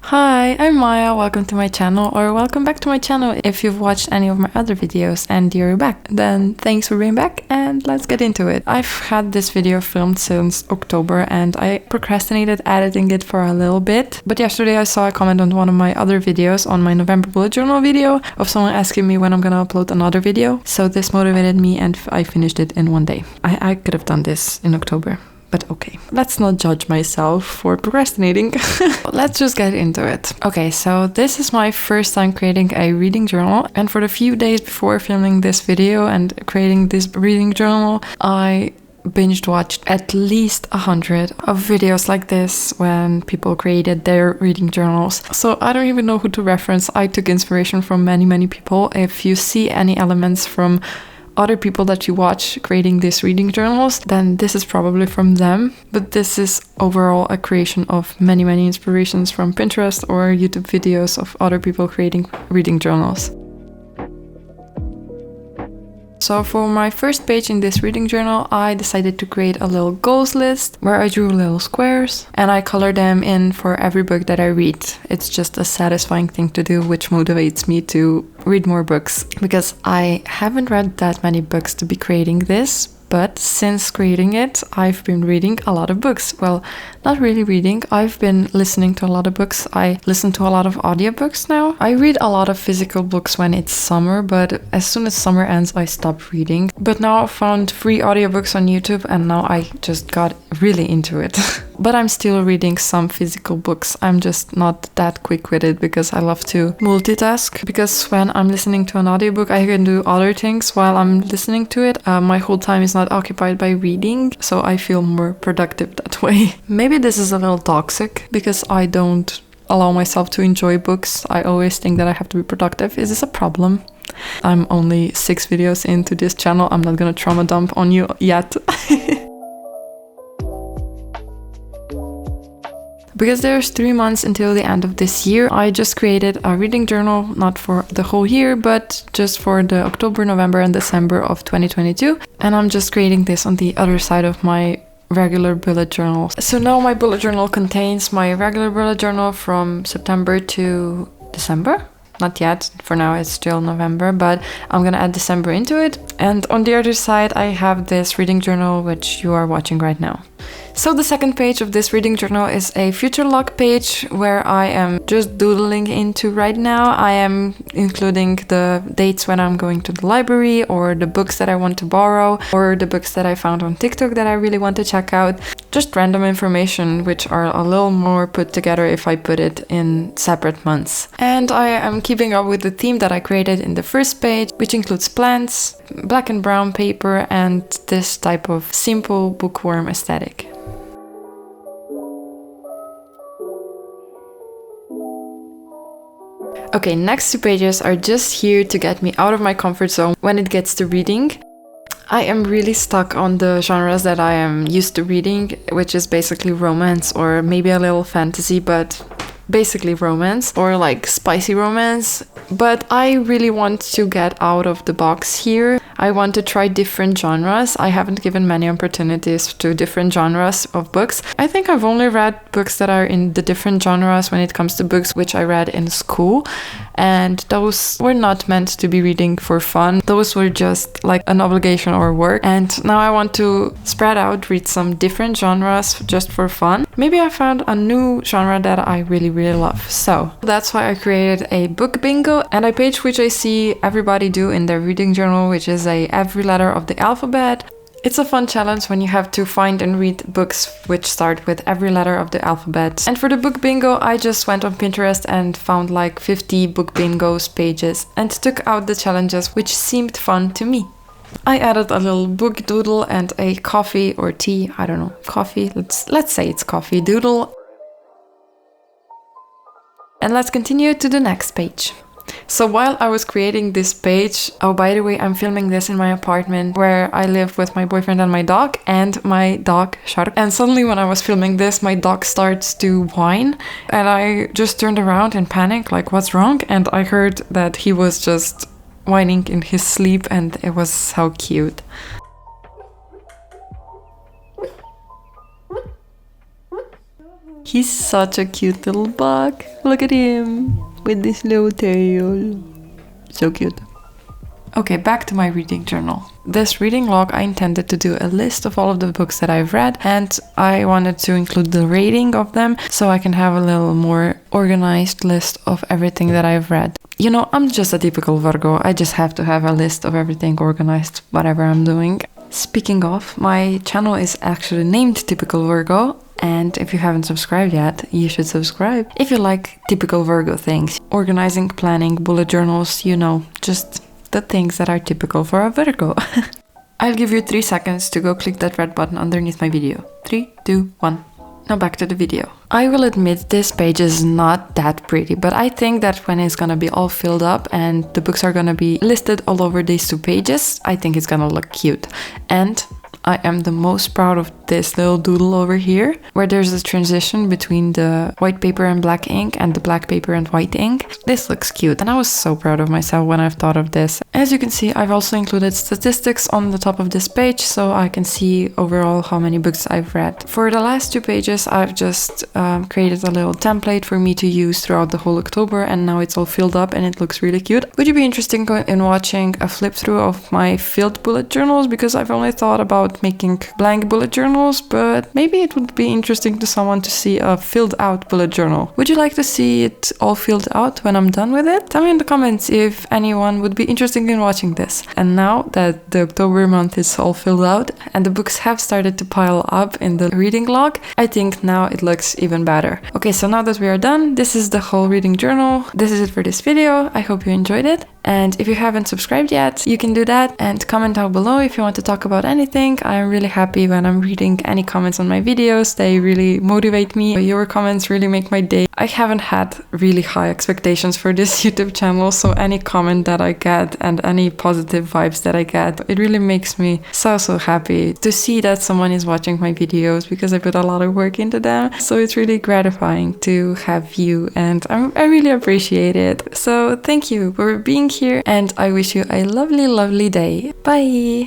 Hi, I'm Maya, welcome to my channel, or welcome back to my channel if you've watched any of my other videos and you're back. Then thanks for being back and let's get into it. I've had this video filmed since October and I procrastinated editing it for a little bit. But yesterday I saw a comment on one of my other videos, on my November bullet journal video, of someone asking me when I'm gonna upload another video. So this motivated me and I finished it in one day. I could have done this in October. But okay, let's not judge myself for procrastinating. Let's just get into it. Okay, so this is my first time creating a reading journal. And for the few days before filming this video and creating this reading journal, I binge watched at least 100 of videos like this when people created their reading journals. So I don't even know who to reference. I took inspiration from many people. If you see any elements from other people that you watch creating these reading journals, then this is probably from them. But this is overall a creation of many inspirations from Pinterest or YouTube videos of other people creating reading journals. So for my first page in this reading journal, I decided to create a little goals list where I drew little squares and I color them in for every book that I read. It's just a satisfying thing to do, which motivates me to read more books, because I haven't read that many books to be creating this. But since creating it, I've been reading a lot of books. Well, not really reading, I've been listening to a lot of books. I listen to a lot of audiobooks now. I read a lot of physical books when it's summer, but as soon as summer ends, I stop reading. But now I've found free audiobooks on YouTube and now I just got really into it. But I'm still reading some physical books. I'm just not that quick with it because I love to multitask. Because when I'm listening to an audiobook, I can do other things while I'm listening to it. My whole time is not occupied by reading, so I feel more productive that way. Maybe this is a little toxic because I don't allow myself to enjoy books. I always think that I have to be productive. Is this a problem? I'm only 6 videos into this channel. I'm not gonna trauma dump on you yet. Because there's 3 months until the end of this year, I just created a reading journal, not for the whole year, but just for the October, November and December of 2022. And I'm just creating this on the other side of my regular bullet journal. So now my bullet journal contains my regular bullet journal from September to December. Not yet, for now it's still November, but I'm gonna add December into it. And on the other side I have this reading journal which you are watching right now. So the second page of this reading journal is a future log page where I am just doodling into right now. I am including the dates when I'm going to the library, or the books that I want to borrow, or the books that I found on TikTok that I really want to check out. Just random information which are a little more put together if I put it in separate months. And I am keeping up with the theme that I created in the first page, which includes plants, black and brown paper, and this type of simple bookworm aesthetic. Okay, next 2 pages are just here to get me out of my comfort zone when it gets to reading. I am really stuck on the genres that I am used to reading, which is basically romance or maybe a little fantasy, but basically romance or like spicy romance. But I really want to get out of the box here. I want to try different genres. I haven't given many opportunities to different genres of books. I think I've only read books that are in the different genres when it comes to books which I read in school. And those were not meant to be reading for fun. Those were just like an obligation or work. And now I want to spread out, read some different genres just for fun. Maybe I found a new genre that I really love. So that's why I created a book bingo and a page which I see everybody do in their reading journal, which is every letter of the alphabet. It's a fun challenge when you have to find and read books which start with every letter of the alphabet. And for the book bingo, I just went on Pinterest and found like 50 book bingos pages and took out the challenges which seemed fun to me. I added a little book doodle and a coffee or tea, I don't know, coffee, let's say it's coffee doodle. And let's continue to the next page. So while I was creating this page, oh, by the way, I'm filming this in my apartment where I live with my boyfriend and my dog Sharky. And suddenly when I was filming this, my dog starts to whine and I just turned around in panic, like what's wrong? And I heard that he was just whining in his sleep and it was so cute. He's such a cute little bug. Look at him with this little tail. So cute. Okay, back to my reading journal. This reading log, I intended to do a list of all of the books that I've read, and I wanted to include the rating of them so I can have a little more organized list of everything that I've read. You know, I'm just a typical Virgo. I just have to have a list of everything organized, whatever I'm doing. Speaking of, my channel is actually named Typical Virgo. And if you haven't subscribed yet, you should subscribe. If you like typical Virgo things, organizing, planning, bullet journals, you know, just the things that are typical for a Virgo. I'll give you 3 seconds to go click that red button underneath my video. 3, 2, 1. Now back to the video. I will admit this page is not that pretty, but I think that when it's gonna be all filled up and the books are gonna be listed all over these 2 pages, I think it's gonna look cute. And I am the most proud of this little doodle over here, where there's a transition between the white paper and black ink and the black paper and white ink. This looks cute, and I was so proud of myself when I've thought of this. As you can see, I've also included statistics on the top of this page, so I can see overall how many books I've read. For the last 2 pages, I've just created a little template for me to use throughout the whole October, and now it's all filled up and it looks really cute. Would you be interested in watching a flip through of my filled bullet journals? Because I've only thought about making blank bullet journals, but maybe it would be interesting to someone to see a filled out bullet journal. Would you like to see it all filled out when I'm done with it? Tell me in the comments if anyone would be interested in watching this. And now that the October month is all filled out and the books have started to pile up in the reading log, I think now it looks even better. Okay, so now that we are done, this is the whole reading journal. This is it for this video. I hope you enjoyed it. And if you haven't subscribed yet, you can do that and comment down below if you want to talk about anything. I'm really happy when I'm reading any comments on my videos. They really motivate me. Your comments really make my day. I haven't had really high expectations for this YouTube channel, so any comment that I get and any positive vibes that I get, it really makes me so happy to see that someone is watching my videos because I put a lot of work into them. So it's really gratifying to have you, and I really appreciate it. So thank you for being here, and I wish you a lovely day. Bye!